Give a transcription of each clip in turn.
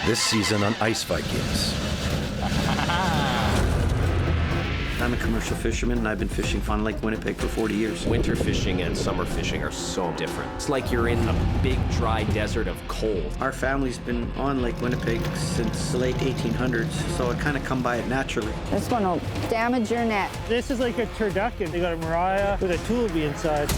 This season on Ice Vikings. I'm a commercial fisherman, and I've been fishing on Lake Winnipeg for 40 years. Winter fishing and summer fishing are so different. It's like you're in a big, dry desert of cold. Our family's been on Lake Winnipeg since the late 1800s, so I kind of come by it naturally. This one will damage your net. This is like a turducken. They got a mariah with a tulipy inside.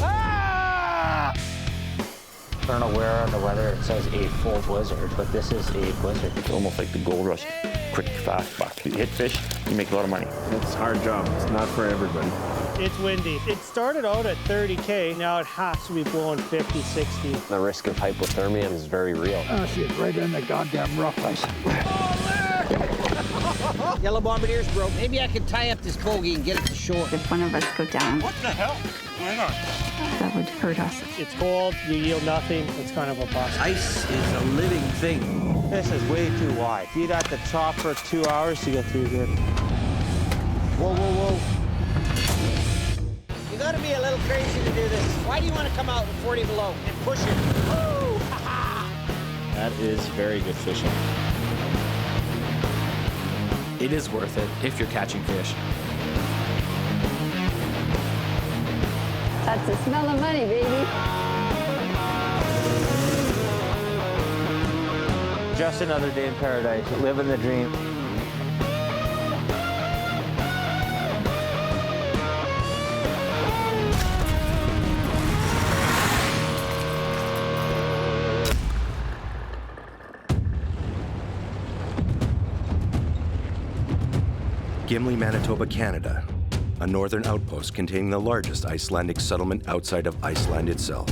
I don't know where on the weather it says a full blizzard, but this is a blizzard. It's almost like the gold rush. Quick, fast buck. You hit fish, you make a lot of money. It's a hard job. It's not for everybody. It's windy. It started out at 30K. Now it has to be blowing 50, 60. The risk of hypothermia is very real. Oh, shit, right in the goddamn rough ice. Yellow bombardier's broke. Maybe I could tie up this bogey and get it to shore. If one of us go down, What the hell? Hang on. that would hurt us. It's cold. You yield nothing. It's kind of a bust. Ice is a living thing. This is way too wide. Feed at the top for 2 hours to get through here. Whoa, whoa, whoa. You gotta be a little crazy to do this. Why do you want to come out with 40 below and push it? Woo! That is very good fishing. It is worth it if you're catching fish. That's the smell of money, baby. Just another day in paradise. Living the dream. Gimli, Manitoba, Canada. A northern outpost containing the largest Icelandic settlement outside of Iceland itself.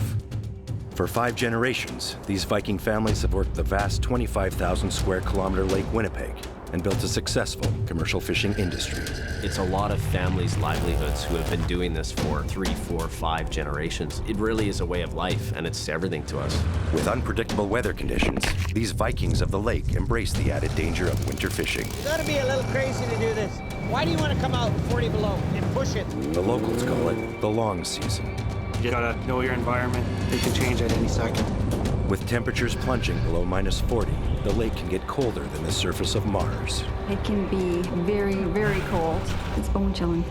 For 5 generations, these Viking families have worked the vast 25,000 square kilometer Lake Winnipeg and built a successful commercial fishing industry. It's a lot of families' livelihoods who have been doing this for 3, 4, 5 generations. It really is a way of life, and it's everything to us. With unpredictable weather conditions, these Vikings of the lake embrace the added danger of winter fishing. You gotta be a little crazy to do this. Why do you want to come out with 40 below and push it? The locals call it the long season. You gotta know your environment. It can change at any second. With temperatures plunging below -40, the lake can get colder than the surface of Mars. It can be very, very cold. It's bone chilling.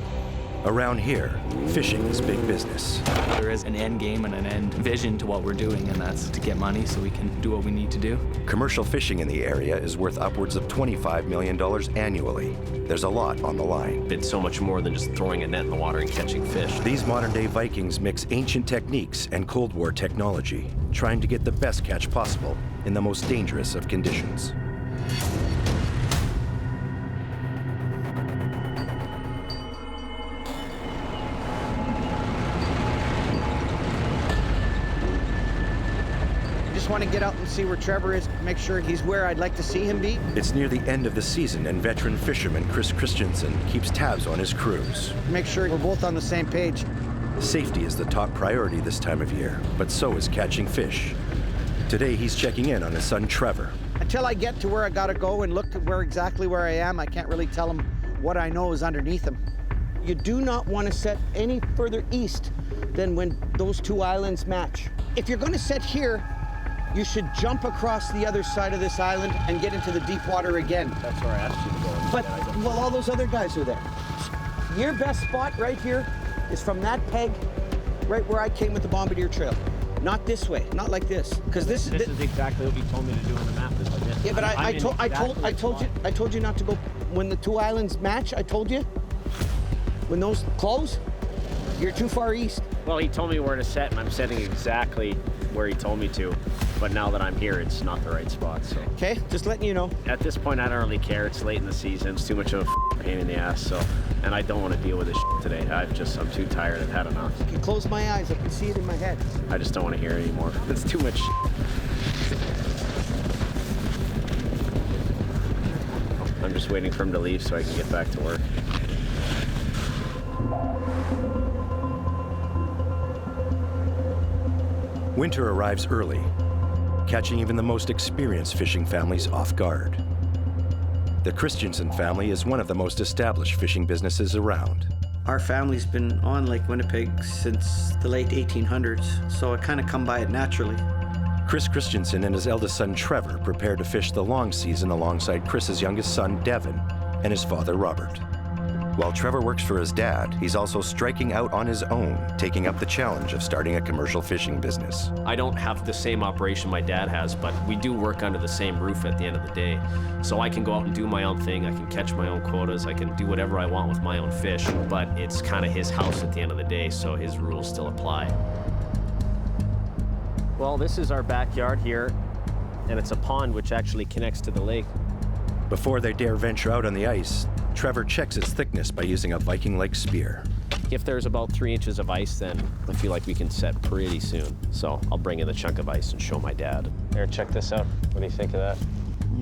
Around here, fishing is big business. There is an end game and an end vision to what we're doing, and that's to get money so we can do what we need to do. Commercial fishing in the area is worth upwards of $25 million annually. There's a lot on the line. It's so much more than just throwing a net in the water and catching fish. These modern-day Vikings mix ancient techniques and Cold War technology, trying to get the best catch possible in the most dangerous of conditions. Just want to get out and see where Trevor is, make sure he's where I'd like to see him be. It's near the end of the season, and veteran fisherman Chris Christensen keeps tabs on his crews. Make sure we're both on the same page. Safety is the top priority this time of year, but so is catching fish. Today, he's checking in on his son Trevor. Until I get to where I gotta go and look at exactly where I am, I can't really tell him what I know is underneath him. You do not want to set any further east than when those 2 islands match. If you're going to set here, you should jump across the other side of this island and get into the deep water again. That's where I asked you to go. But, well, all those other guys are there. Your best spot right here is from that peg, right where I came with the Bombardier Trail. Not this way, not like this, because this is exactly what you told me to do on the map. Is like this. Yeah, but I told you not to go when the 2 islands match. I told you when those close, you're too far east. Well, he told me where to set, and I'm setting exactly where he told me to. But now that I'm here, it's not the right spot, so. Okay, just letting you know. At this point, I don't really care. It's late in the season. It's too much of a pain in the ass, so. And I don't want to deal with this today. I'm too tired. I've had enough. I can close my eyes. I can see it in my head. I just don't want to hear it anymore. It's too much. I'm just waiting for him to leave so I can get back to work. Winter arrives early, catching even the most experienced fishing families off guard. The Christensen family is one of the most established fishing businesses around. Our family's been on Lake Winnipeg since the late 1800s, so I kind of come by it naturally. Chris Christensen and his eldest son Trevor prepare to fish the long season alongside Chris's youngest son Devin and his father Robert. While Trevor works for his dad, he's also striking out on his own, taking up the challenge of starting a commercial fishing business. I don't have the same operation my dad has, but we do work under the same roof at the end of the day. So I can go out and do my own thing, I can catch my own quotas, I can do whatever I want with my own fish, but it's kind of his house at the end of the day, so his rules still apply. Well, this is our backyard here, and it's a pond which actually connects to the lake. Before they dare venture out on the ice, Trevor checks its thickness by using a Viking-like spear. If there's about 3 inches of ice, then I feel like we can set pretty soon. So I'll bring in the chunk of ice and show my dad. Here, check this out. What do you think of that?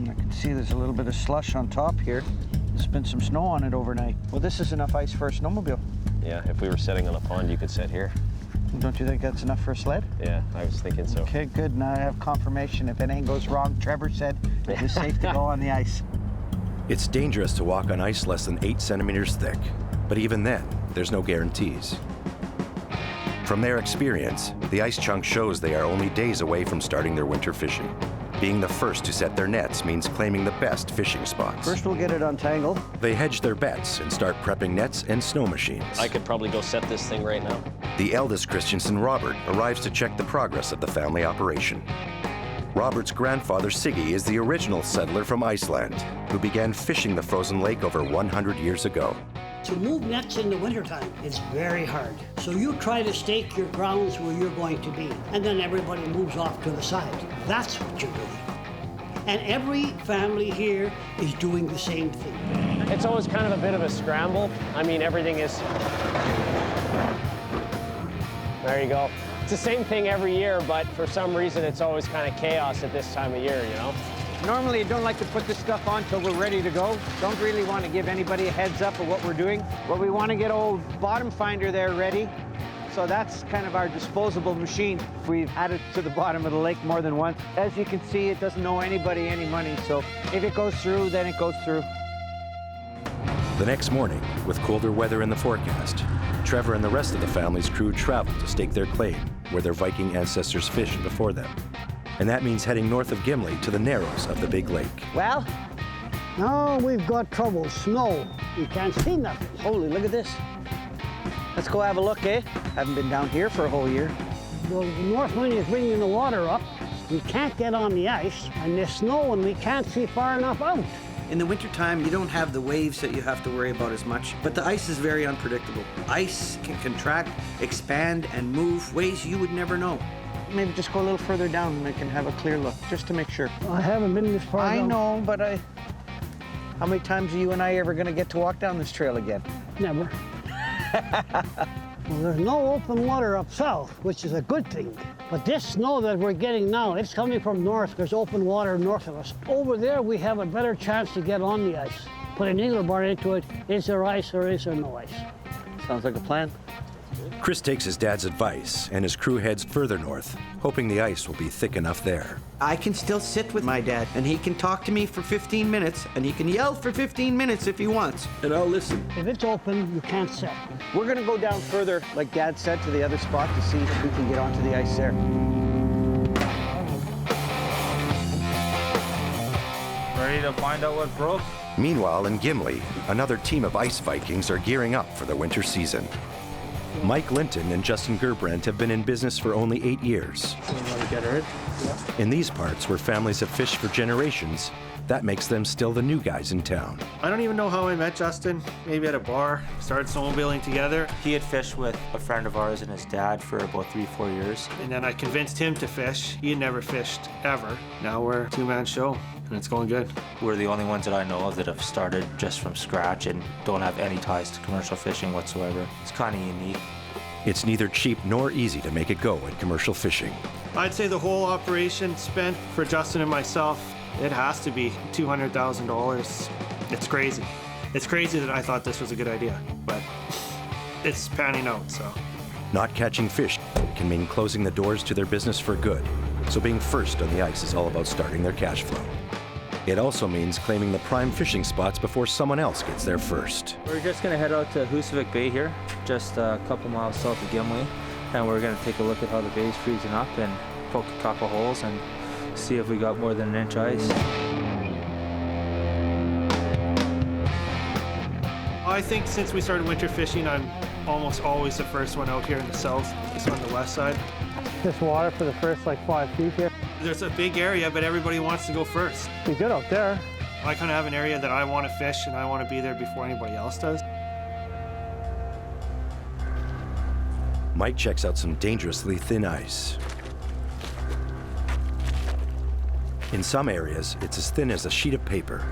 I can see there's a little bit of slush on top here. There's been some snow on it overnight. Well, this is enough ice for a snowmobile. Yeah, if we were setting on a pond, you could set here. Don't you think that's enough for a sled? Yeah, I was thinking so. Okay, good. Now I have confirmation. If anything goes wrong, Trevor said it's safe to go on the ice. It's dangerous to walk on ice less than 8 centimeters thick, but even then, there's no guarantees. From their experience, the ice chunk shows they are only days away from starting their winter fishing. Being the first to set their nets means claiming the best fishing spots. First, we'll get it untangled. They hedge their bets and start prepping nets and snow machines. I could probably go set this thing right now. The eldest Christensen, Robert, arrives to check the progress of the family operation. Robert's grandfather, Siggy, is the original settler from Iceland, who began fishing the frozen lake over 100 years ago. To move nets in the wintertime is very hard. So you try to stake your grounds where you're going to be, and then everybody moves off to the side. That's what you're doing. And every family here is doing the same thing. It's always kind of a bit of a scramble. I mean, everything is... There you go. It's the same thing every year, but for some reason, it's always kind of chaos at this time of year, you know? Normally, I don't like to put this stuff on till we're ready to go. Don't really want to give anybody a heads up of what we're doing. But we want to get old bottom finder there ready. So that's kind of our disposable machine. We've had it to the bottom of the lake more than once. As you can see, it doesn't owe anybody any money. So if it goes through, then it goes through. The next morning, with colder weather in the forecast, Trevor and the rest of the family's crew travel to stake their claim where their Viking ancestors fished before them. And that means heading north of Gimli to the narrows of the big lake. Well, now we've got trouble. Snow. You can't see nothing. Holy, look at this. Let's go have a look, eh? Haven't been down here for a whole year. The north wind is bringing the water up. We can't get on the ice, and there's snow, and we can't see far enough out. In the wintertime, you don't have the waves that you have to worry about as much, but the ice is very unpredictable. Ice can contract, expand, and move ways you would never know. Maybe just go a little further down and I can have a clear look, just to make sure. I haven't been this far down. I know, but how many times are you and I ever going to get to walk down this trail again? Never. Well, there's no open water up south, which is a good thing. But this snow that we're getting now, it's coming from north. There's open water north of us. Over there, we have a better chance to get on the ice. Put an angler bar into it. Is there ice or is there no ice? Sounds like a plan. Chris takes his dad's advice, and his crew heads further north, hoping the ice will be thick enough there. I can still sit with my dad, and he can talk to me for 15 minutes, and he can yell for 15 minutes if he wants, and I'll listen. If it's open, you can't set. We're going to go down further, like Dad said, to the other spot to see if we can get onto the ice there. Ready to find out what broke? Meanwhile, in Gimli, another team of ice Vikings are gearing up for the winter season. Mike Linton and Justin Gerbrandt have been in business for only 8 years. In these parts, where families have fished for generations, that makes them still the new guys in town. I don't even know how I met Justin. Maybe at a bar, started snowmobiling together. He had fished with a friend of ours and his dad for about 3-4 years. And then I convinced him to fish. He had never fished, ever. Now we're a two-man show, and it's going good. We're the only ones that I know of that have started just from scratch and don't have any ties to commercial fishing whatsoever. It's kind of unique. It's neither cheap nor easy to make it go at commercial fishing. I'd say the whole operation spent for Justin and myself, it has to be $200,000. It's crazy. It's crazy that I thought this was a good idea, but it's panning out, so. Not catching fish can mean closing the doors to their business for good, so being first on the ice is all about starting their cash flow. It also means claiming the prime fishing spots before someone else gets there first. We're just going to head out to Husavik Bay here, just a couple miles south of Gimli, and we're going to take a look at how the bay is freezing up and poke a couple holes and see if we got more than an inch ice. I think since we started winter fishing, I'm almost always the first one out here in the south. It's on the west side. This water for the first like 5 feet here. There's a big area, but everybody wants to go first. Be good out there. I kind of have an area that I want to fish, and I want to be there before anybody else does. Mike checks out some dangerously thin ice. In some areas, it's as thin as a sheet of paper.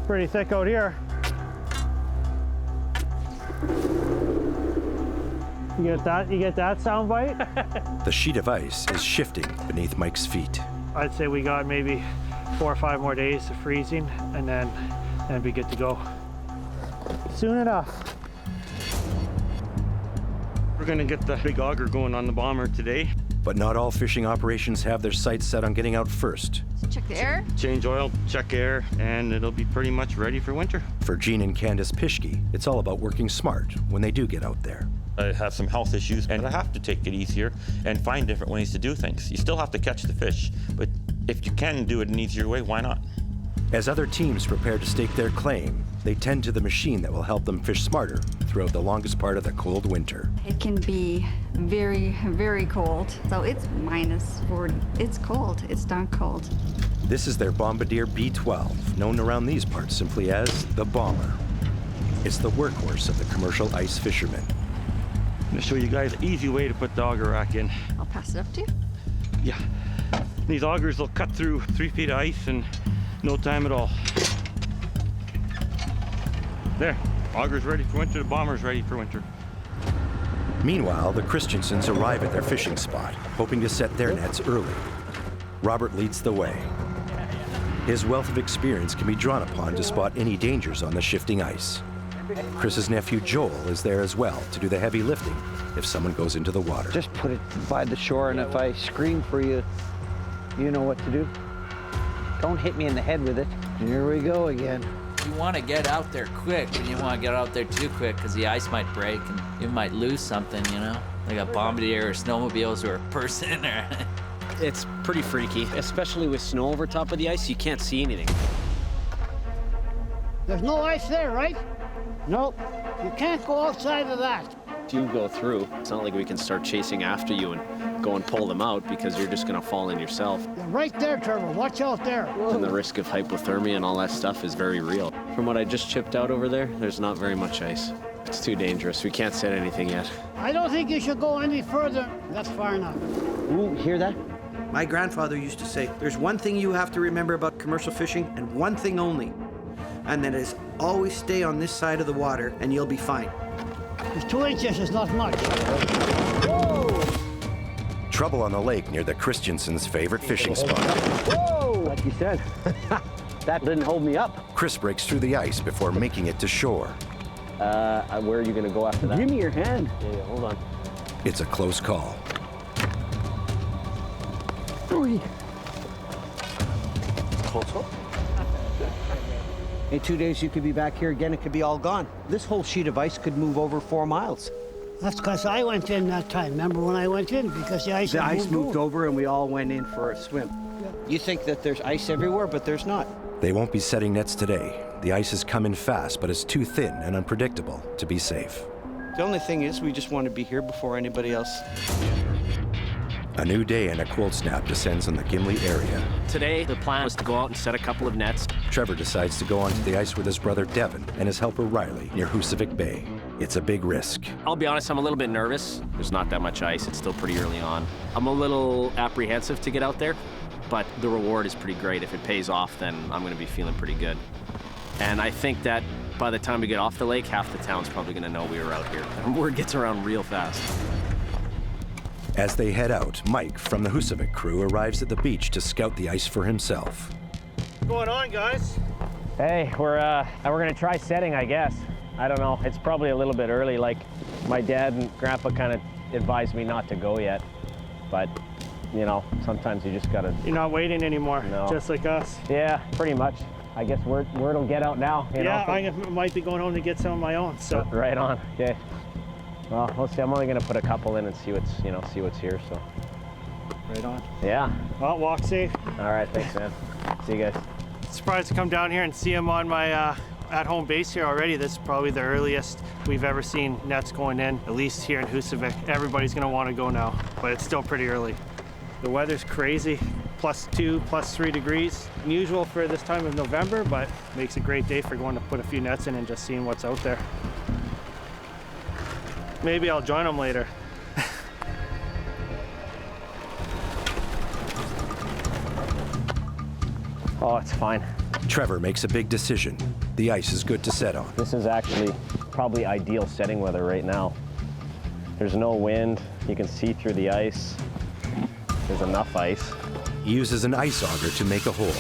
Pretty thick out here. You get that sound bite? The sheet of ice is shifting beneath Mike's feet. I'd say we got maybe 4 or 5 more days of freezing, and then be good to go. Soon enough. We're gonna get the big auger going on the bomber today. But not all fishing operations have their sights set on getting out first. Check the air. Change oil, check air, and it'll be pretty much ready for winter. For Gene and Candace Pischke, it's all about working smart when they do get out there. I have some health issues, and I have to take it easier and find different ways to do things. You still have to catch the fish, but if you can do it an easier way, why not? As other teams prepare to stake their claim, they tend to the machine that will help them fish smarter throughout the longest part of the cold winter. It can be very, very cold. So it's -40. It's cold. It's darn cold. This is their Bombardier B12, known around these parts simply as the Bomber. It's the workhorse of the commercial ice fishermen. I'm gonna show you guys an easy way to put the auger rack in. I'll pass it up to you. Yeah. These augers will cut through 3 feet of ice in no time at all. There, auger's ready for winter, the bomber's ready for winter. Meanwhile, the Christiansens arrive at their fishing spot, hoping to set their nets early. Robert leads the way. His wealth of experience can be drawn upon to spot any dangers on the shifting ice. Chris's nephew Joel is there as well to do the heavy lifting if someone goes into the water. Just put it by the shore, and if I scream for you, you know what to do. Don't hit me in the head with it. Here we go again. You want to get out there quick, but you want to get out there too quick because the ice might break and you might lose something, you know? Like a bombardier or snowmobiles or a person or... It's pretty freaky, especially with snow over top of the ice. You can't see anything. There's no ice there, right? Nope. You can't go outside of that. If you go through, it's not like we can start chasing after you and go and pull them out because you're just going to fall in yourself. You're right there, Trevor. Watch out there. And the risk of hypothermia and all that stuff is very real. From what I just chipped out over there, there's not very much ice. It's too dangerous. We can't set anything yet. I don't think you should go any further. That's far enough. Ooh, hear that? My grandfather used to say, there's one thing you have to remember about commercial fishing, and one thing only, and that is always stay on this side of the water and you'll be fine. There's 2 inches is not much. Whoa! Trouble on the lake near the Christiansens' favorite fishing spot. Whoa! Like you said, that didn't hold me up. Chris breaks through the ice before making it to shore. Where are you going to go after that? Give me your hand. Yeah, hold on. It's a close call. In 2 days, you could be back here again. It could be all gone. This whole sheet of ice could move over 4 miles. That's because I went in that time. Remember when I went in? Because the ice moved over and we all went in for a swim. Yeah. You think that there's ice everywhere, but there's not. They won't be setting nets today. The ice is coming fast, but it's too thin and unpredictable to be safe. The only thing is, we just want to be here before anybody else. A new day and a cold snap descends on the Gimli area. Today, the plan was to go out and set a couple of nets. Trevor decides to go onto the ice with his brother Devin and his helper Riley near Husavik Bay. It's a big risk. I'll be honest, I'm a little bit nervous. There's not that much ice. It's still pretty early on. I'm a little apprehensive to get out there, but the reward is pretty great. If it pays off, then I'm going to be feeling pretty good. And I think that by the time we get off the lake, half the town's probably going to know we were out here. And word gets around real fast. As they head out, Mike from the Husavik crew arrives at the beach to scout the ice for himself. What's going on, guys? Hey, we're gonna try setting, I guess. I don't know. It's probably a little bit early. Like, my dad and grandpa kind of advised me not to go yet, but you know, sometimes you just gotta. You're not waiting anymore, no. Just like us. Yeah, pretty much. I guess word will get out now. You know? I might be going home to get some of my own. So right on. Okay. Well, we'll see. I'm only gonna put a couple in and see what's, see what's here, so. Right on. Yeah. Well, walk safe. All right, thanks, man. See you guys. Surprised to come down here and see him on my at-home base here already. This is probably the earliest we've ever seen nets going in, at least here in Husavik. Everybody's gonna want to go now, but it's still pretty early. The weather's crazy, +2, +3 degrees. Unusual for this time of November, but makes a great day for going to put a few nets in and just seeing what's out there. Maybe I'll join them later. Oh, it's fine. Trevor makes a big decision. The ice is good to set on. This is actually probably ideal setting weather right now. There's no wind. You can see through the ice. There's enough ice. He uses an ice auger to make a hole.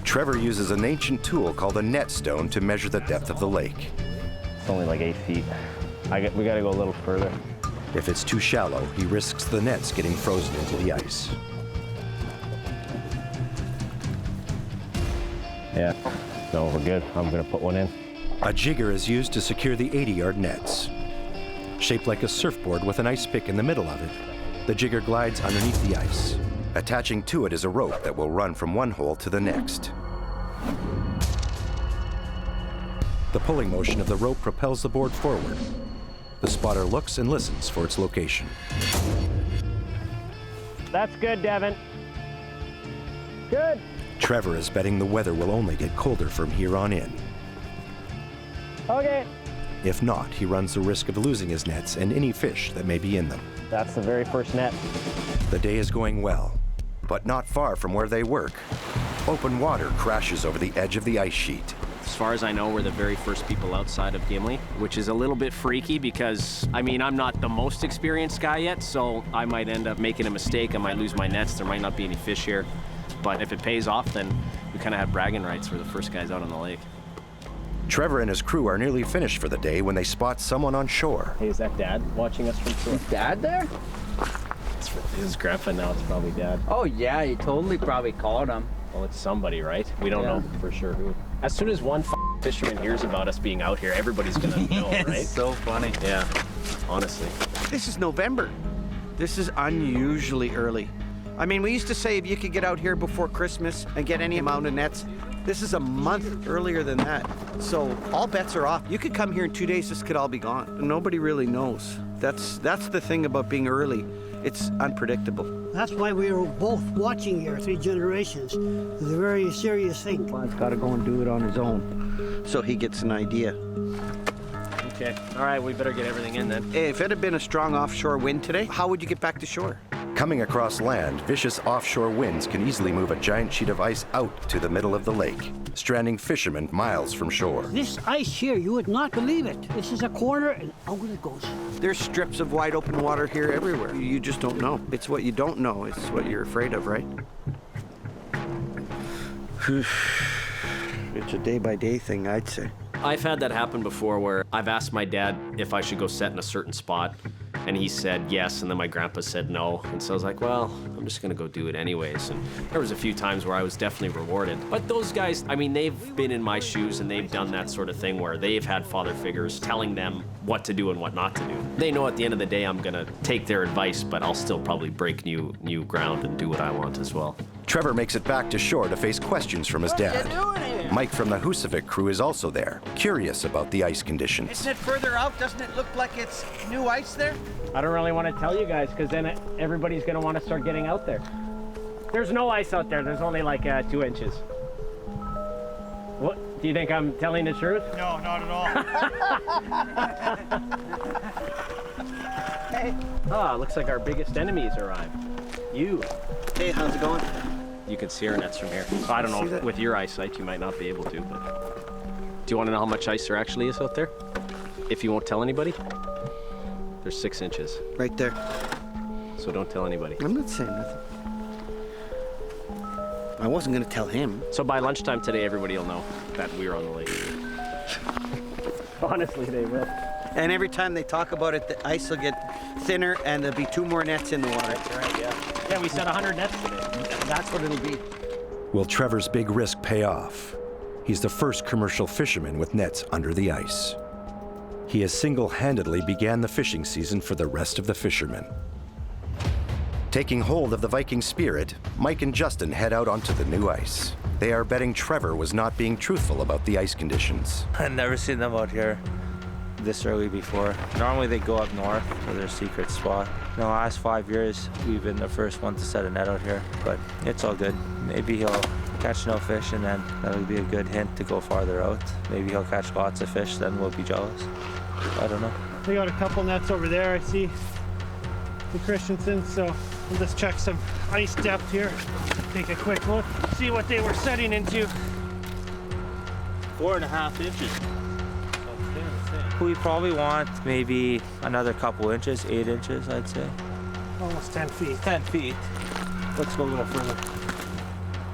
Trevor uses an ancient tool called a net stone to measure the depth of the lake. It's only like 8 feet. We gotta go a little further. If it's too shallow, he risks the nets getting frozen into the ice. Yeah, no, we're good. I'm gonna put one in. A jigger is used to secure the 80-yard nets. Shaped like a surfboard with an ice pick in the middle of it, the jigger glides underneath the ice. Attaching to it is a rope that will run from one hole to the next. The pulling motion of the rope propels the board forward. The spotter looks and listens for its location. That's good, Devin. Good. Trevor is betting the weather will only get colder from here on in. Okay. If not, he runs the risk of losing his nets and any fish that may be in them. That's the very first net. The day is going well, but not far from where they work. Open water crashes over the edge of the ice sheet. As far as I know, we're the very first people outside of Gimli, which is a little bit freaky because, I'm not the most experienced guy yet, so I might end up making a mistake. I might lose my nets. There might not be any fish here. But if it pays off, then we kind of have bragging rights. We're the first guys out on the lake. Trevor and his crew are nearly finished for the day when they spot someone on shore. Hey, is that Dad watching us from shore? Is Dad there? This is Grandpa now. It's probably Dad. Oh yeah, you totally probably called him. Well, it's somebody, right? We don't know for sure who. As soon as one fisherman hears about us being out here, everybody's gonna know, right? It's so funny. Yeah, honestly. This is November. This is unusually early. We used to say if you could get out here before Christmas and get any amount of nets, this is a month earlier than that. So all bets are off. You could come here in 2 days, this could all be gone. Nobody really knows. That's the thing about being early. It's unpredictable. That's why we were both watching here, 3 generations. It's a very serious thing. He's got to go and do it on his own, so he gets an idea. Okay, all right, we better get everything in then. Hey, if it had been a strong offshore wind today, how would you get back to shore? Coming across land, vicious offshore winds can easily move a giant sheet of ice out to the middle of the lake, stranding fishermen miles from shore. This ice here, you would not believe it. This is a corner and out it goes. There's strips of wide open water here everywhere. You just don't know. It's what you don't know. It's what you're afraid of, right? It's a day-by-day thing, I'd say. I've had that happen before where I've asked my dad if I should go set in a certain spot, and he said yes, and then my grandpa said no. And so I was like, well, I'm just gonna go do it anyways. And there was a few times where I was definitely rewarded. But those guys, they've been in my shoes and they've done that sort of thing where they've had father figures telling them what to do and what not to do. They know at the end of the day I'm gonna take their advice, but I'll still probably break new ground and do what I want as well. Trevor makes it back to shore to face questions from his dad. Mike from the Husavik crew is also there, curious about the ice conditions. Isn't it further out? Doesn't it look like it's new ice there? I don't really want to tell you guys because then everybody's going to want to start getting out there. There's no ice out there. There's only like 2 inches. What? Do you think I'm telling the truth? No, not at all. Hey. Ah, looks like our biggest enemy's arrived. You. Hey, how's it going? You can see our nets from here. I don't know, with your eyesight, you might not be able to, but... Do you want to know how much ice there actually is out there? If you won't tell anybody? There's 6 inches. Right there. So don't tell anybody. I'm not saying nothing. I wasn't gonna tell him. So by lunchtime today, everybody will know that we're on the lake. Honestly, they will. And every time they talk about it, the ice will get thinner and there'll be 2 more nets in the water. That's right, yeah. Yeah, we set 100 nets today. That's what it'll be. Will Trevor's big risk pay off? He's the first commercial fisherman with nets under the ice. he has single-handedly began the fishing season for the rest of the fishermen. Taking hold of the Viking spirit, Mike and Justin head out onto the new ice. They are betting Trevor was not being truthful about the ice conditions. I've never seen them out here this early before. Normally they go up north for their secret spot. In the last 5 years, we've been the first one to set a net out here, but it's all good. Maybe he'll catch no fish, and then that'll be a good hint to go farther out. Maybe he'll catch lots of fish, then we'll be jealous. I don't know. We got a couple nets over there, I see the Christensen, so we'll just check some ice depth here. Take a quick look, see what they were setting into. 4.5 inches. We probably want maybe another couple inches, 8 inches, I'd say. Almost 10 feet. 10 feet. Let's go a little further.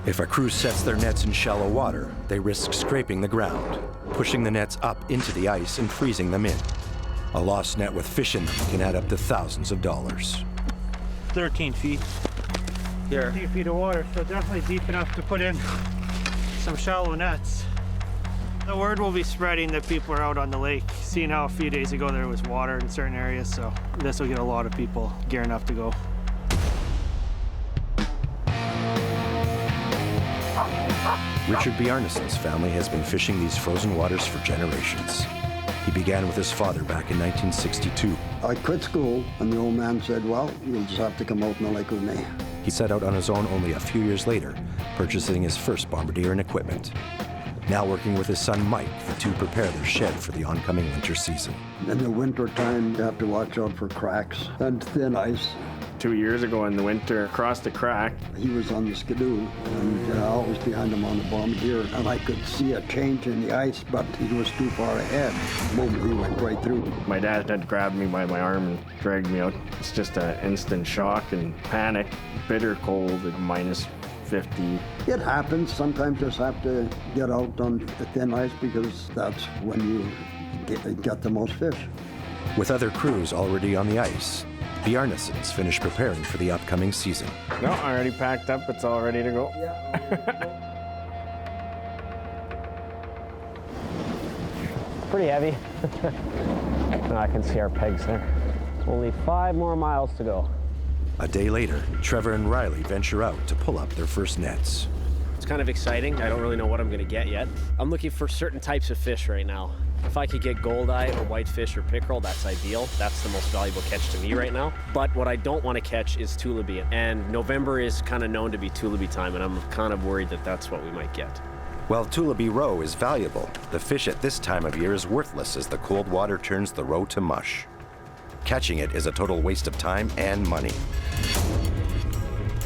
If a crew sets their nets in shallow water, they risk scraping the ground, pushing the nets up into the ice and freezing them in. A lost net with fish in them can add up to thousands of dollars. 13 feet. Here. 13 feet of water, so definitely deep enough to put in some shallow nets. The word will be spreading that people are out on the lake. Seeing how a few days ago there was water in certain areas, so this will get a lot of people gearing up to go. Richard Bjarnason's family has been fishing these frozen waters for generations. He began with his father back in 1962. I quit school, and the old man said, well, you'll just have to come out in the lake with me. He set out on his own only a few years later, purchasing his first bombardier and equipment. Now working with his son Mike, the two prepare their shed for the oncoming winter season. In the winter time, you have to watch out for cracks and thin ice. 2 years ago in the winter, across the crack. He was on the skidoo, and I was behind him on the bombardier, and I could see a change in the ice, but he was too far ahead. Boom, he went right through. My dad had grabbed me by my arm and dragged me out. It's just an instant shock and panic, bitter cold at minus 50. It happens. Sometimes you just have to get out on thin ice because that's when you get the most fish. With other crews already on the ice, Bjarnasons finished preparing for the upcoming season. No, I already packed up. It's all ready to go. Pretty heavy. I can see our pegs there. Only 5 more miles to go. A day later, Trevor and Riley venture out to pull up their first nets. It's kind of exciting. I don't really know what I'm going to get yet. I'm looking for certain types of fish right now. If I could get goldeye or whitefish or pickerel, that's ideal. That's the most valuable catch to me right now. But what I don't want to catch is tullibee. And November is kind of known to be tullibee time, and I'm kind of worried that that's what we might get. While tullibee roe is valuable, the fish at this time of year is worthless as the cold water turns the roe to mush. Catching it is a total waste of time and money.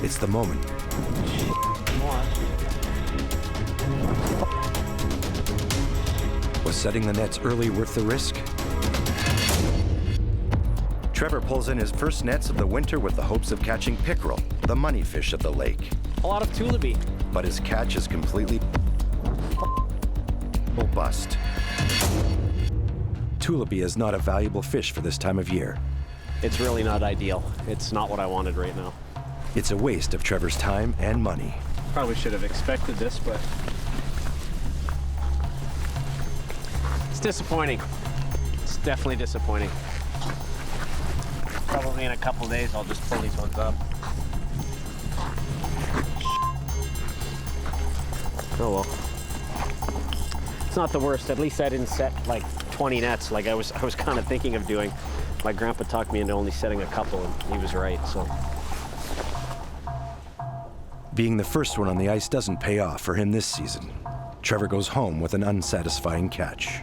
It's the moment. Was setting the nets early worth the risk? Trevor pulls in his first nets of the winter with the hopes of catching pickerel, the money fish of the lake. A lot of tullibee. But his catch is completely bust. Tullibee is not a valuable fish for this time of year. It's really not ideal. It's not what I wanted right now. It's a waste of Trevor's time and money. Probably should have expected this, but it's disappointing. It's definitely disappointing. Probably in a couple days I'll just pull these ones up. Oh well. It's not the worst. At least I didn't set like 20 nets like I was kind of thinking of doing. My grandpa talked me into only setting a couple, and he was right, so. Being the first one on the ice doesn't pay off for him this season. Trevor goes home with an unsatisfying catch.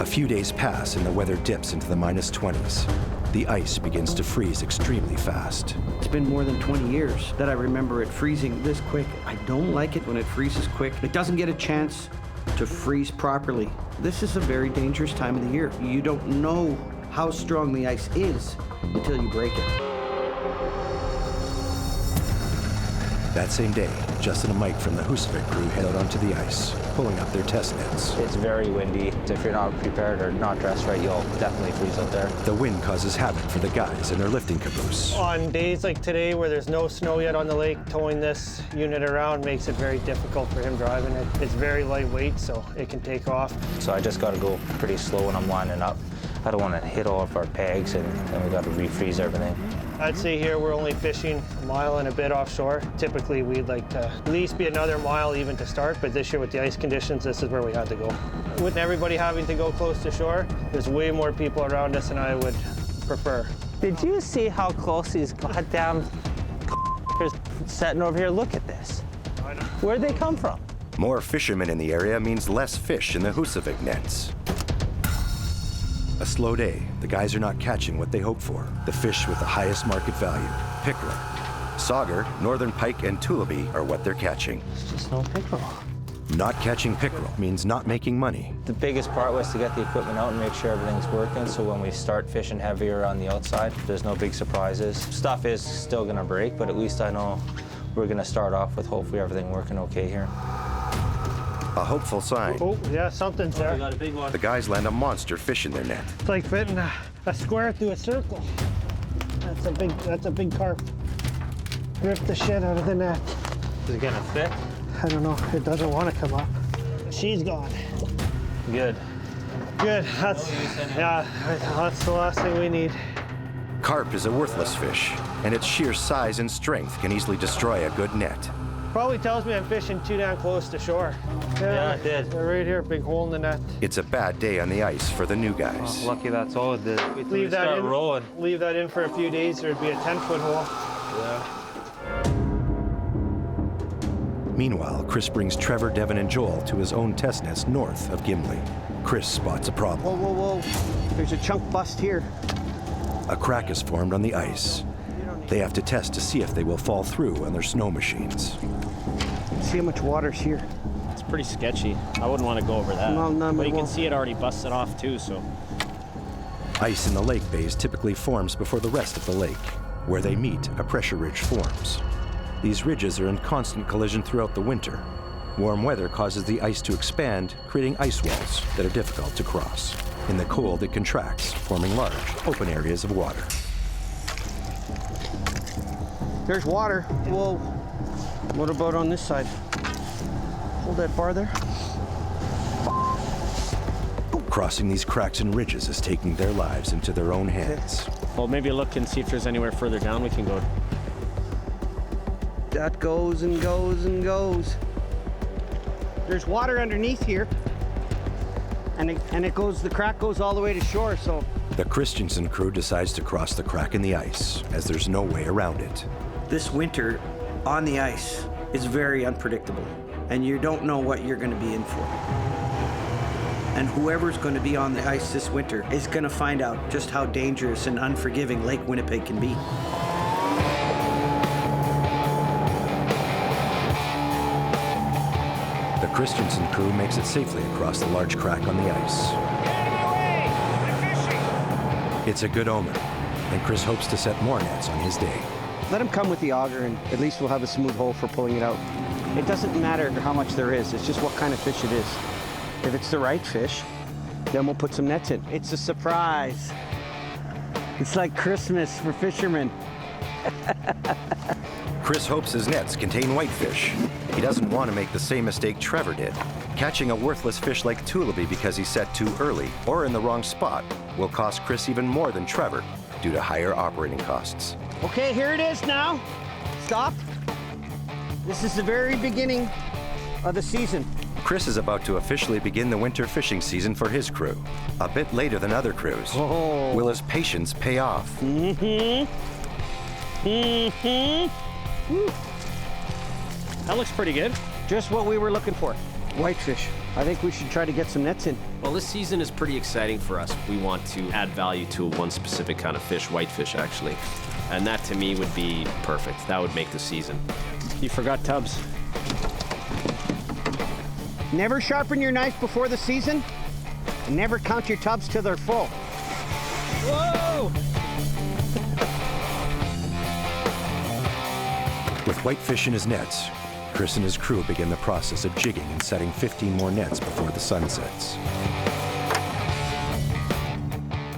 A few days pass and the weather dips into the minus 20s. The ice begins to freeze extremely fast. It's been more than 20 years that I remember it freezing this quick. I don't like it when it freezes quick. It doesn't get a chance to freeze properly. This is a very dangerous time of the year. You don't know how strong the ice is until you break it. That same day, Justin and Mike from the Husavik crew head out onto the ice, pulling up their test nets. It's very windy. If you're not prepared or not dressed right, you'll definitely freeze out there. The wind causes havoc for the guys and their lifting caboose. On days like today where there's no snow yet on the lake, towing this unit around makes it very difficult for him driving it. It's very lightweight, so it can take off. So I just got to go pretty slow when I'm lining up. I don't want to hit all of our pegs, and then we got to refreeze everything. I'd say here we're only fishing a mile and a bit offshore. Typically we'd like to at least be another mile even to start, but this year with the ice conditions, this is where we had to go. With everybody having to go close to shore, there's way more people around us than I would prefer. Did you see how close these goddamn sitting over here? Look at this. Where'd they come from? More fishermen in the area means less fish in the Husavik nets. A slow day. The guys are not catching what they hope for. The fish with the highest market value, pickerel. Sauger, northern pike, and tulaby are what they're catching. It's just no pickerel. Not catching pickerel means not making money. The biggest part was to get the equipment out and make sure everything's working, so when we start fishing heavier on the outside, there's no big surprises. Stuff is still gonna break, but at least I know we're gonna start off with hopefully everything working okay here. A hopeful sign. Oh, yeah, something's there. We got a big one. The guys land a monster fish in their net. It's like fitting a square through a circle. That's a big carp. Rip the shit out of the net. Is it gonna fit? I don't know, it doesn't want to come up. She's gone. Good. Good, that's the last thing we need. Carp is a worthless fish, and its sheer size and strength can easily destroy a good net. Probably tells me I'm fishing too damn close to shore. Yeah, it did. Right here, big hole in the net. It's a bad day on the ice for the new guys. Oh, lucky that's all it did. Leave that in. Rolling. Leave that in for a few days, there'd be a 10-foot hole. Yeah. Meanwhile, Chris brings Trevor, Devin, and Joel to his own test nets north of Gimli. Chris spots a problem. Whoa, whoa, whoa. There's a chunk bust here. A crack is formed on the ice. They have to test to see if they will fall through on their snow machines. See how much water's here. It's pretty sketchy. I wouldn't want to go over that. No, but you can see it already busted off too, so. Ice in the lake bays typically forms before the rest of the lake. Where they meet, a pressure ridge forms. These ridges are in constant collision throughout the winter. Warm weather causes the ice to expand, creating ice walls that are difficult to cross. In the cold, it contracts, forming large, open areas of water. There's water. Whoa. What about on this side? Hold that bar there. Crossing these cracks and ridges is taking their lives into their own hands. Well, maybe look and see if there's anywhere further down we can go. That goes and goes and goes. There's water underneath here. And it goes, the crack goes all the way to shore, so. The Christensen crew decides to cross the crack in the ice, as there's no way around it. This winter on the ice is very unpredictable, and you don't know what you're going to be in for. And whoever's going to be on the ice this winter is going to find out just how dangerous and unforgiving Lake Winnipeg can be. The Christensen crew makes it safely across the large crack on the ice. It's a good omen, and Chris hopes to set more nets on his day. Let him come with the auger, and at least we'll have a smooth hole for pulling it out. It doesn't matter how much there is, it's just what kind of fish it is. If it's the right fish, then we'll put some nets in. It's a surprise. It's like Christmas for fishermen. Chris hopes his nets contain whitefish. He doesn't want to make the same mistake Trevor did. Catching a worthless fish like tulaby because he set too early or in the wrong spot will cost Chris even more than Trevor due to higher operating costs. Okay, here it is now. Stop. This is the very beginning of the season. Chris is about to officially begin the winter fishing season for his crew, a bit later than other crews. Oh. Will his patience pay off? That looks pretty good. Just what we were looking for. Whitefish. I think we should try to get some nets in. Well, this season is pretty exciting for us. We want to add value to one specific kind of fish, whitefish actually. And that to me would be perfect. That would make the season. You forgot tubs. Never sharpen your knife before the season, and never count your tubs till they're full. Whoa! With Whitefish in his nets, Chris and his crew begin the process of jigging and setting 15 more nets before the sun sets.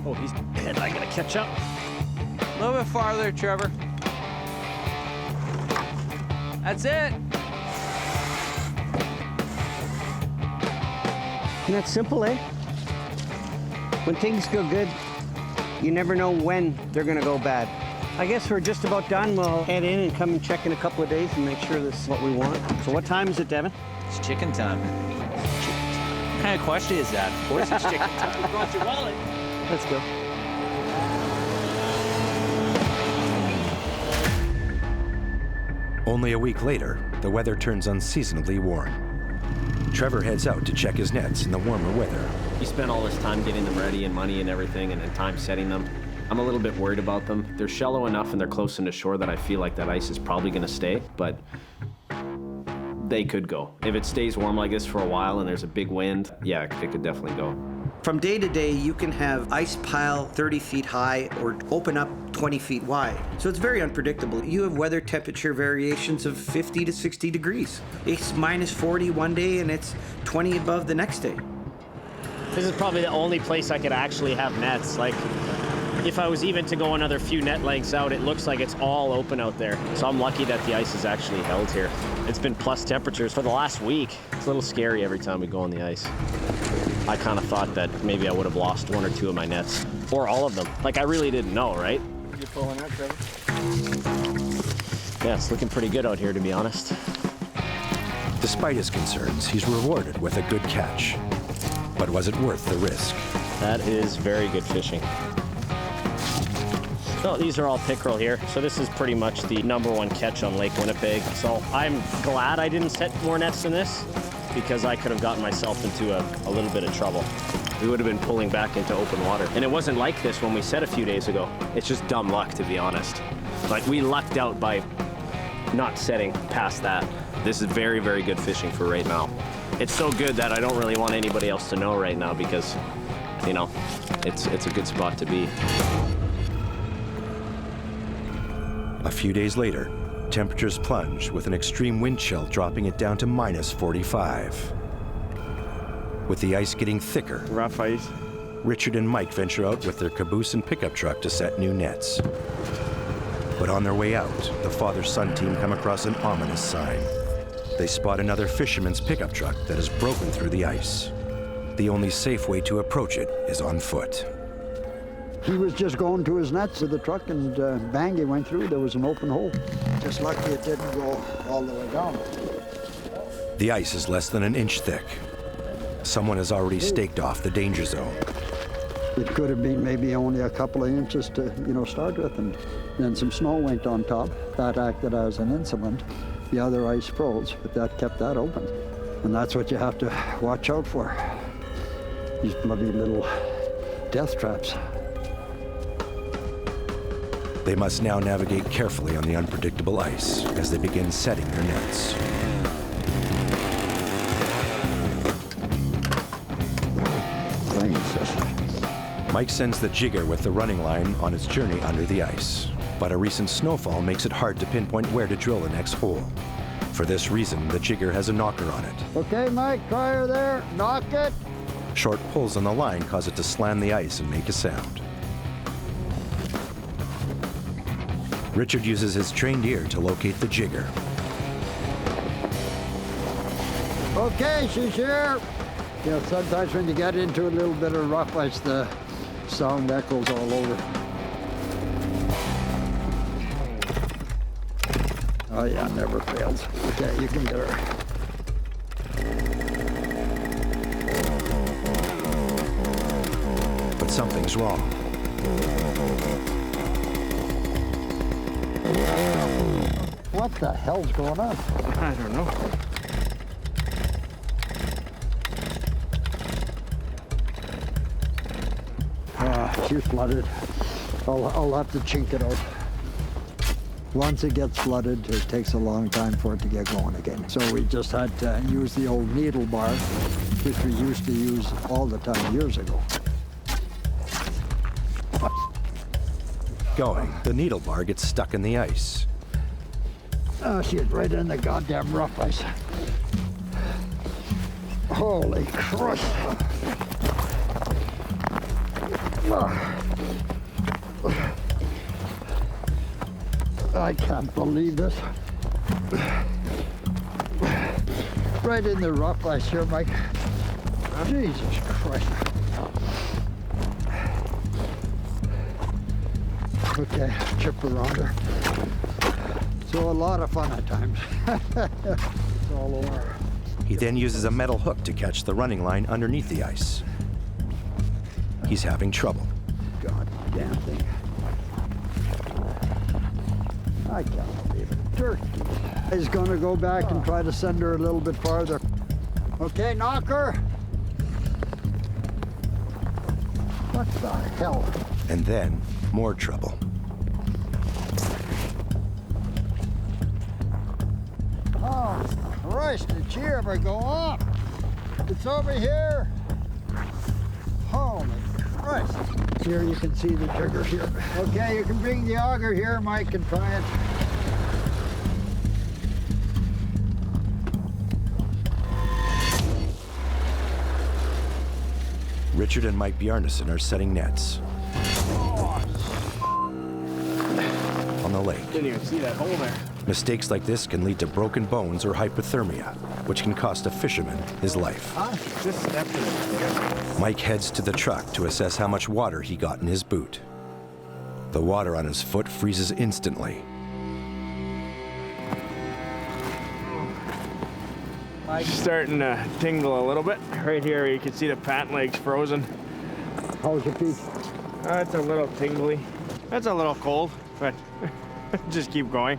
Oh, he's dead. I gotta catch up. A little bit farther, Trevor. That's it. Isn't that simple, eh? When things go good, you never know when they're gonna go bad. I guess we're just about done. We'll head in and come and check in a couple of days and make sure this is what we want. So what time is it, Devin? It's chicken time. What kind of question is that? Of course it's chicken time. You brought your wallet. Let's go. Only a week later, the weather turns unseasonably warm. Trevor heads out to check his nets in the warmer weather. He spent all this time getting them ready and money and everything and time setting them. I'm a little bit worried about them. They're shallow enough and they're close into shore that I feel like that ice is probably gonna stay, but they could go. If it stays warm like this for a while and there's a big wind, yeah, it could definitely go. From day to day, you can have ice pile 30 feet high or open up 20 feet wide. So it's very unpredictable. You have weather temperature variations of 50 to 60 degrees. It's minus 40 one day and it's 20 above the next day. This is probably the only place I could actually have nets. Like, if I was even to go another few net lengths out, it looks like it's all open out there. So I'm lucky that the ice is actually held here. It's been plus temperatures for the last week. It's a little scary every time we go on the ice. I kind of thought that maybe I would have lost one or two of my nets, or all of them. Like, I really didn't know, right? You're pulling out, Trevor? Yeah, it's looking pretty good out here, to be honest. Despite his concerns, he's rewarded with a good catch. But was it worth the risk? That is very good fishing. So these are all pickerel here. So this is pretty much the #1 catch on Lake Winnipeg. So I'm glad I didn't set more nets than this, because I could have gotten myself into a little bit of trouble. We would have been pulling back into open water. And it wasn't like this when we set a few days ago. It's just dumb luck, to be honest. Like, we lucked out by not setting past that. This is very, very good fishing for right now. It's so good that I don't really want anybody else to know right now because, you know, it's a good spot to be. A few days later, temperatures plunge with an extreme wind chill dropping it down to minus 45. With the ice getting thicker, rough ice, Richard and Mike venture out with their caboose and pickup truck to set new nets. But on their way out, the father-son team come across an ominous sign. They spot another fisherman's pickup truck that has broken through the ice. The only safe way to approach it is on foot. He was just going to his nets of the truck and bang, he went through. There was an open hole. Just lucky it didn't go all the way down. The ice is less than an inch thick. Someone has already staked off the danger zone. It could have been maybe only a couple of inches to, start with, and then some snow went on top. That acted as an insulation. The other ice froze, but that kept that open. And that's what you have to watch out for. These bloody little death traps. They must now navigate carefully on the unpredictable ice as they begin setting their nets. Mike sends the jigger with the running line on its journey under the ice, but a recent snowfall makes it hard to pinpoint where to drill the next hole. For this reason, the jigger has a knocker on it. Okay, Mike, try her there. Knock it. Short pulls on the line cause it to slam the ice and make a sound. Richard uses his trained ear to locate the jigger. Okay, she's here. Sometimes when you get into a little bit of rough ice, the sound echoes all over. Oh yeah, never fails. Okay, you can get her. But something's wrong. What the hell's going on? I don't know. She's flooded. I'll have to chink it out. Once it gets flooded, it takes a long time for it to get going again. So we just had to use the old needle bar, which we used to use all the time years ago. Going, the needle bar gets stuck in the ice. Oh, she's right in the goddamn rough ice. Holy Christ. I can't believe this. Right in the rough ice here, Mike. Jesus Christ. Okay, chip around her. So a lot of fun at times. It's all over. He then uses a metal hook to catch the running line underneath the ice. He's having trouble. God damn thing. I can't believe it. Turkey. He's gonna go back and try to send her a little bit farther. Okay, knock her. What the hell? And then, more trouble. Oh, Christ, did she ever go up? It's over here. Holy Christ. Here you can see the jigger here. Okay, you can bring the auger here, Mike, and try it. Richard and Mike Bjarnason are setting nets on the lake. Didn't even see that hole there. Mistakes like this can lead to broken bones or hypothermia, which can cost a fisherman his life. Just stepped in it. Mike heads to the truck to assess how much water he got in his boot. The water on his foot freezes instantly. Mike's starting to tingle a little bit. Right here, you can see the pant legs frozen. How's your feet? It's a little tingly. That's a little cold, but just keep going.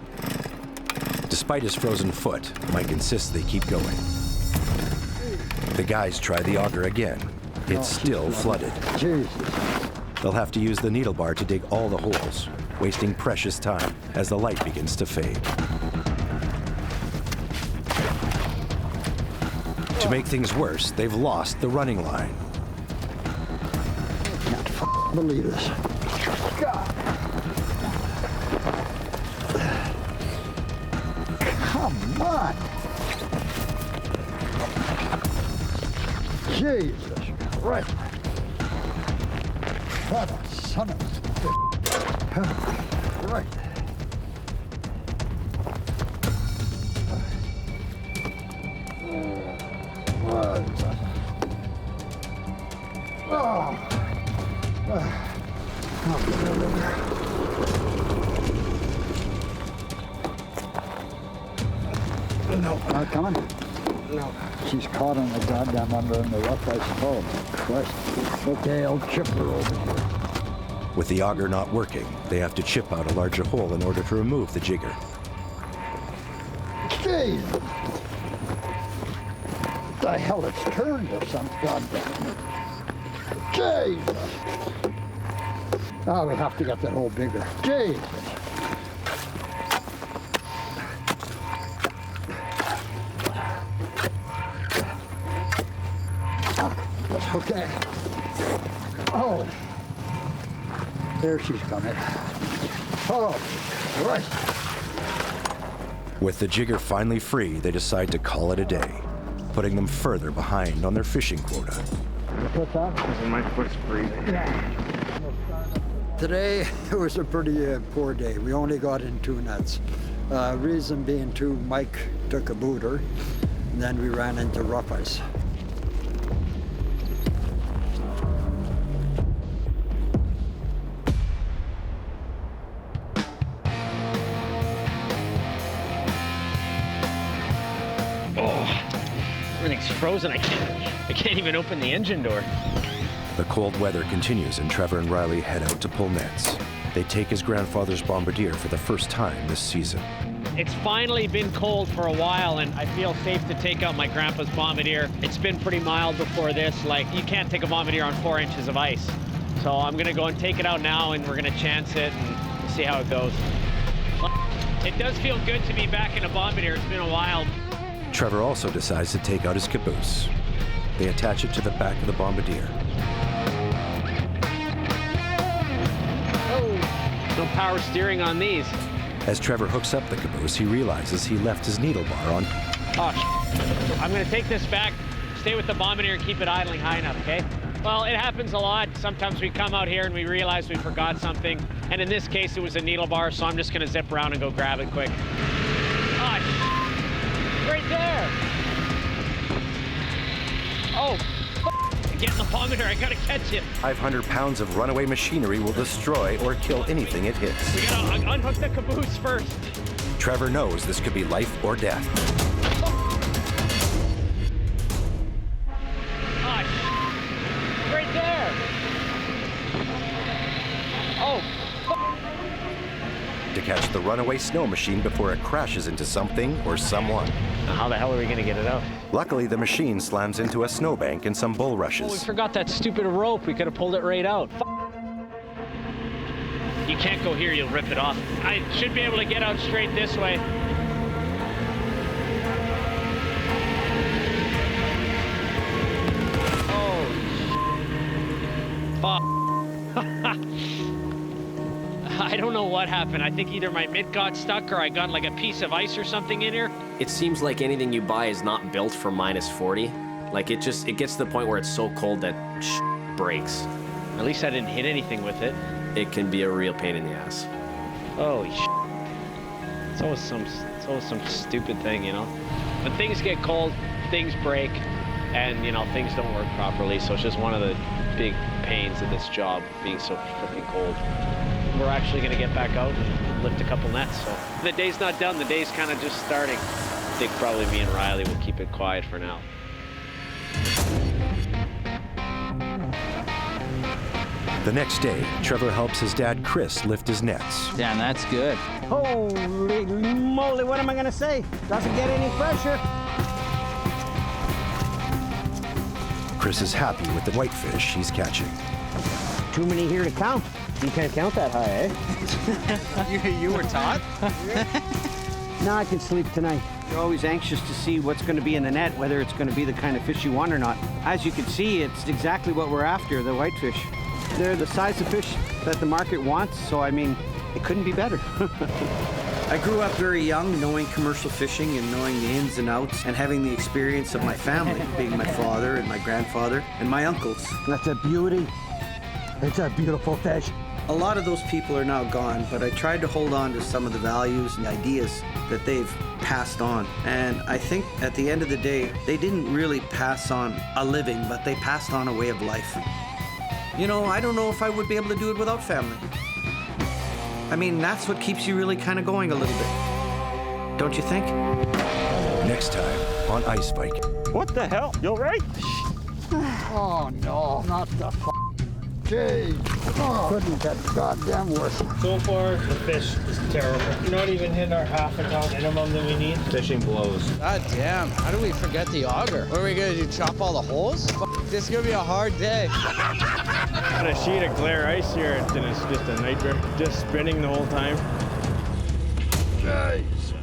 Despite his frozen foot, Mike insists they keep going. The guys try the auger again. It's still flooded. Jesus. They'll have to use the needle bar to dig all the holes, wasting precious time as the light begins to fade. To make things worse, they've lost the running line. I can't believe this. God. Come on. Jesus Christ. What a son of a bitch. Right. No. Not coming? No. She's caught on the goddamn under in the rough ice. Oh, Christ. Okay, I'll chip her over here. With the auger not working, they have to chip out a larger hole in order to remove the jigger. Jesus. What the hell, it's turned or something, goddamn. Jesus. Oh, we have to get that hole bigger. Jesus. Okay. Oh. There she's coming. Oh, Christ. With the jigger finally free, they decide to call it a day, putting them further behind on their fishing quota. What's that? My foot's freezing. Today, it was a pretty poor day. We only got in 2 nets. Reason being, too, Mike took a booter, and then we ran into rough ice. Everything's frozen. I can't even open the engine door. The cold weather continues and Trevor and Riley head out to pull nets. They take his grandfather's bombardier for the first time this season. It's finally been cold for a while, and I feel safe to take out my grandpa's bombardier. It's been pretty mild before this. Like, you can't take a bombardier on 4 inches of ice. So I'm gonna go and take it out now, and we're gonna chance it and see how it goes. It does feel good to be back in a bombardier. It's been a while. Trevor also decides to take out his caboose. They attach it to the back of the bombardier. Oh, no power steering on these. As Trevor hooks up the caboose, he realizes he left his needle bar on. Oh, I'm gonna take this back, stay with the bombardier, and keep it idling high enough, okay? Well, it happens a lot. Sometimes we come out here and we realize we forgot something. And in this case, it was a needle bar, so I'm just gonna zip around and go grab it quick. Oh, right there. Oh, get in the bombardier, I gotta catch it. 500 pounds of runaway machinery will destroy or kill anything it hits. We gotta unhook the caboose first. Trevor knows this could be life or death. Right there. Oh. To catch the runaway snow machine before it crashes into something or someone. Now how the hell are we gonna get it out? Luckily, the machine slams into a snowbank and some bulrushes. Oh, we forgot that stupid rope. We could have pulled it right out. You can't go here, you'll rip it off. I should be able to get out straight this way. I don't know what happened. I think either my mitt got stuck or I got like a piece of ice or something in here. It seems like anything you buy is not built for -40. Like it gets to the point where it's so cold that breaks. At least I didn't hit anything with it. It can be a real pain in the ass. Holy shit. It's always some stupid thing, you know? When things get cold, things break, and you know, things don't work properly, so it's just one of the big pains of this job, being so freaking cold. We're actually gonna get back out and lift a couple nets, so the day's not done, the day's kind of just starting. I think probably me and Riley will keep it quiet for now. The next day, Trevor helps his dad, Chris, lift his nets. Damn, that's good. Holy moly, what am I gonna say? Doesn't get any fresher. Chris is happy with the whitefish he's catching. Too many here to count. You can't count that high, eh? you were taught? Now I can sleep tonight. You're always anxious to see what's going to be in the net, whether it's going to be the kind of fish you want or not. As you can see, it's exactly what we're after, the whitefish. They're the size of fish that the market wants, so I mean, it couldn't be better. I grew up very young, knowing commercial fishing and knowing the ins and outs and having the experience of my family, being my father and my grandfather and my uncles. That's a beauty. It's a beautiful fish. A lot of those people are now gone, but I tried to hold on to some of the values and ideas that they've passed on. And I think at the end of the day, they didn't really pass on a living, but they passed on a way of life. You know, I don't know if I would be able to do it without family. I mean, that's what keeps you really kind of going a little bit. Don't you think? Next time on Ice Viking. What the hell? You all right? Oh, no, not the cage. Oh, couldn't get goddamn worse. So far, the fish is terrible. We're not even hitting our half a pound minimum that we need. Fishing blows. God damn, how do we forget the auger? What are we gonna do, chop all the holes? This is gonna be a hard day. On a sheet of clear ice here, and it's just a nightmare. Just spinning the whole time. Jeez.